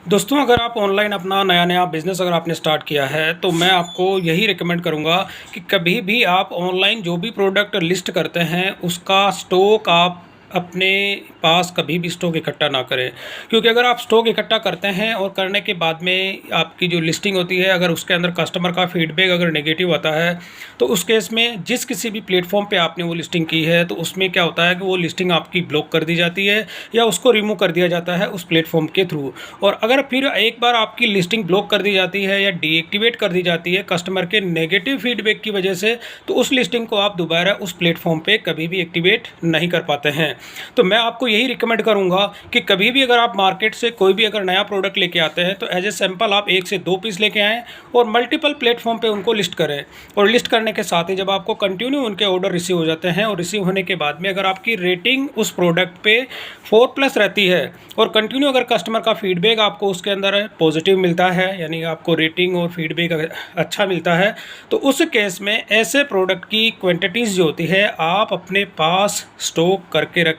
दोस्तों, अगर आप ऑनलाइन अपना नया-नया बिज़नेस अगर आपने स्टार्ट किया है, तो मैं आपको यही रिकमेंड करूँगा कि कभी भी आप ऑनलाइन जो भी प्रोडक्ट लिस्ट करते हैं, उसका स्टॉक आप अपने पास कभी भी स्टॉक इकट्ठा ना करें। क्योंकि अगर आप स्टॉक इकट्ठा करते हैं और करने के बाद में आपकी जो लिस्टिंग होती है, अगर उसके अंदर कस्टमर का फीडबैक अगर नेगेटिव आता है, तो उस केस में जिस किसी भी प्लेटफ़ॉर्म पे आपने वो लिस्टिंग की है, तो उसमें क्या होता है कि वो लिस्टिंग आपकी ब्लॉक कर दी जाती है या उसको रिमूव कर दिया जाता है उस प्लेटफ़ॉर्म के थ्रू। और अगर फिर एक बार आपकी लिस्टिंग ब्लॉक कर दी जाती है या डीएक्टिवेट कर दी जाती है कस्टमर के नेगेटिव फीडबैक की वजह से, तो उस लिस्टिंग को आप दोबारा उस प्लेटफॉर्म पे कभी भी एक्टिवेट नहीं कर पाते हैं। तो मैं आपको यही रिकमेंड करूंगा कि कभी भी अगर आप मार्केट से कोई भी अगर नया प्रोडक्ट लेके आते हैं, तो एज ए सैंपल आप 1 से 2 पीस लेके आएँ और मल्टीपल प्लेटफॉर्म पे उनको लिस्ट करें। और लिस्ट करने के साथ ही जब आपको कंटिन्यू उनके ऑर्डर रिसीव हो जाते हैं और रिसीव होने के बाद में अगर आपकी रेटिंग उस प्रोडक्ट पे 4+ रहती है और कंटिन्यू अगर कस्टमर का फीडबैक आपको उसके अंदर पॉजिटिव मिलता है, यानी आपको रेटिंग और फीडबैक अगर अच्छा मिलता है, तो उस केस में ऐसे प्रोडक्ट की क्वांटिटीज़ जो होती है आप अपने पास स्टॉक करके रखें।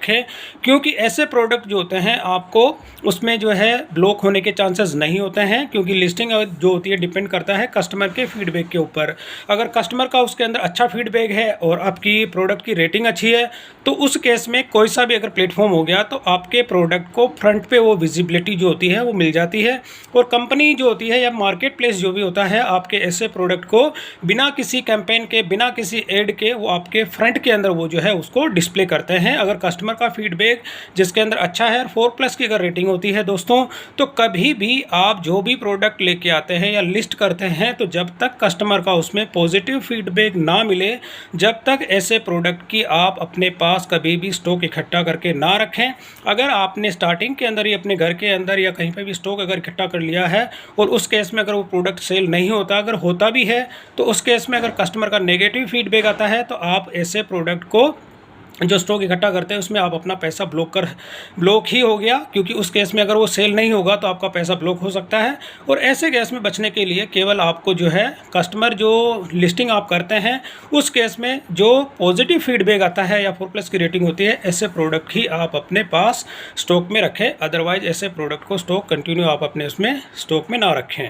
क्योंकि ऐसे प्रोडक्ट जो होते हैं आपको उसमें जो है ब्लॉक होने के चांसेस नहीं होते हैं, क्योंकि लिस्टिंग जो होती है डिपेंड करता है कस्टमर के फीडबैक के ऊपर। अगर कस्टमर का उसके अंदर अच्छा फीडबैक है और आपकी प्रोडक्ट की रेटिंग अच्छी है, तो उस केस में कोई सा भी अगर प्लेटफॉर्म हो गया, तो आपके प्रोडक्ट को फ्रंट पे वो विजिबिलिटी जो होती है वो मिल जाती है। और कंपनी जो होती है या मार्केट प्लेस जो भी होता है, आपके ऐसे प्रोडक्ट को बिना किसी कैंपेन के, बिना किसी एड के वो आपके फ्रंट के अंदर वो जो है उसको डिस्प्ले करते हैं। अगर कस्टमर का फीडबैक जिसके अंदर अच्छा है और 4+ की अगर रेटिंग होती है दोस्तों, तो कभी भी आप जो भी प्रोडक्ट लेके आते हैं या लिस्ट करते हैं, तो जब तक कस्टमर का उसमें पॉजिटिव फीडबैक ना मिले, जब तक ऐसे प्रोडक्ट की आप अपने पास कभी भी स्टॉक इकट्ठा करके ना रखें। अगर आपने स्टार्टिंग के अंदर ही अपने घर के अंदर या कहीं पे भी स्टॉक अगर इकट्ठा कर लिया है और उस केस में अगर वो प्रोडक्ट सेल नहीं होता, अगर होता भी है, तो उस केस में अगर कस्टमर का नेगेटिव फीडबैक आता है, तो आप ऐसे प्रोडक्ट को जो स्टॉक इकट्ठा करते हैं उसमें आप अपना पैसा ब्लॉक ही हो गया। क्योंकि उस केस में अगर वो सेल नहीं होगा तो आपका पैसा ब्लॉक हो सकता है। और ऐसे केस में बचने के लिए केवल आपको जो है कस्टमर जो लिस्टिंग आप करते हैं, उस केस में जो पॉजिटिव फीडबैक आता है या 4+ की रेटिंग होती है, ऐसे प्रोडक्ट ही आप अपने पास स्टॉक में रखें। अदरवाइज ऐसे प्रोडक्ट को स्टॉक कंटिन्यू आप अपने उसमें स्टॉक में ना रखें।